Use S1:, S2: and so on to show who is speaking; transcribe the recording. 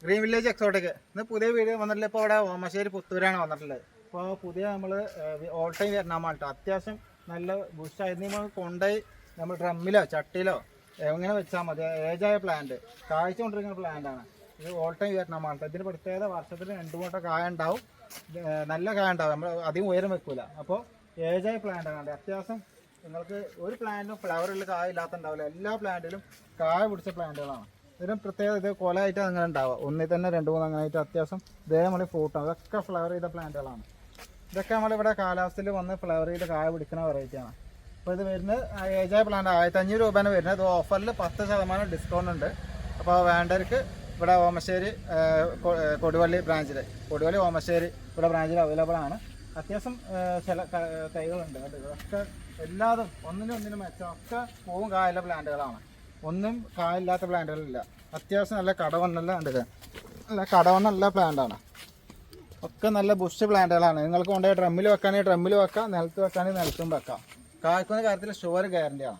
S1: Green village exotic ഇന്ന് പുതിയ video വന്നിട്ടില്ല. ഇപ്പോൾ ഇവിടെ ഓമശ്ശേരി പുത്തൂരാണ് വന്നിട്ടുള്ളത്. ഇപ്പോൾ പുതിയ നമ്മൾ ഓൾ ടൈം വിയറ്റ്നാമാണ് കേട്ടോ. അത്യാവശ്യം നല്ല ബുഷായിരുന്നു. നമ്മൾ കൊണ്ടുപോയി നമ്മൾ ഡ്രമ്മിലോ ചട്ടിയിലോ എങ്ങനെ വെച്ചാൽ മതി. ഏജായ പ്ലാന്റ് കായ്ച്ചു കൊണ്ടിരിക്കുന്ന പ്ലാന്റാണ് ഇത്. ഓൾ ടൈം വിയറ്റ്നാമാണ്. ഇതിന് പ്രത്യേകത വർഷത്തിൽ 2 മൂട്ട കായ ഉണ്ടാവും. നല്ല കായ ഉണ്ടാവും. നമ്മൾ അധികം ഉയരം വെക്കൂല. അപ്പോൾ ഏജായ പ്ലാന്റാണ്. അത്യാവശ്യം നിങ്ങൾക്ക് ഒരു പ്ലാന്റിനും ഫ്ലവറിൽ കായ ഇല്ലാത്തുണ്ടാവില്ല. എല്ലാ പ്ലാന്റിലും കായ പിടിച്ച പ്ലാന്റുകളാണ്. ഇതിന് പ്രത്യേകത ഇത് കൊലയായിട്ട് അങ്ങനെ ഉണ്ടാവുക. ഒന്നിൽ തന്നെ 2-3 അങ്ങനെ ആയിട്ട് അത്യാവശ്യം ഇതേപോലെ ഫ്രൂട്ടാണ്. ഇതൊക്കെ ഫ്ലവർ ചെയ്ത പ്ലാന്റുകളാണ്. ഇതൊക്കെ നമ്മളിവിടെ കാലാവസ്ഥയിൽ വന്ന് ഫ്ലവർ ചെയ്ത് കായ പിടിക്കുന്ന വെറൈറ്റിയാണ്. അപ്പോൾ ഇത് വരുന്നത് ഏജായ പ്ലാന്റ് 1500 രൂപയാണ് വരുന്നത്. ഇത് ഓഫറിൽ 10% ഡിസ്കൗണ്ട് ഉണ്ട്. അപ്പോൾ വേണ്ടവർക്ക് ഇവിടെ ഓമശ്ശേരി കൊടുവള്ളി ബ്രാഞ്ചിൽ ഓമശ്ശേരി ഇവിടെ ബ്രാഞ്ചിൽ അവൈലബിൾ ആണ്. അത്യാവശ്യം ചില തൈകളുണ്ട്. ഇതൊക്കെ എല്ലാതും ഒന്നിനും മെച്ചം. ഒക്കെ പൂവും കായുള്ള പ്ലാന്റുകളാണ്. ഒന്നും കായില്ലാത്ത പ്ലാന്റുകളില്ല. അത്യാവശ്യം നല്ല കടവണ്ണല്ല നല്ല കടവണ്ണല്ല പ്ലാന്റാണ്. ഒക്കെ നല്ല ബുഷ് പ്ലാന്റുകളാണ്. നിങ്ങൾക്ക് കൊണ്ടുപോയി ഡ്രമ്മിൽ വെക്കുകയാണെങ്കിൽ ഡ്രമ്മിൽ വെക്കാം, നിലത്ത് വെക്കുകയാണെങ്കിൽ നിലത്തും വെക്കാം. കായ്ക്കുന്ന കാര്യത്തിൽ ഷുവർ ഗ്യാരണ്ടിയാണ്.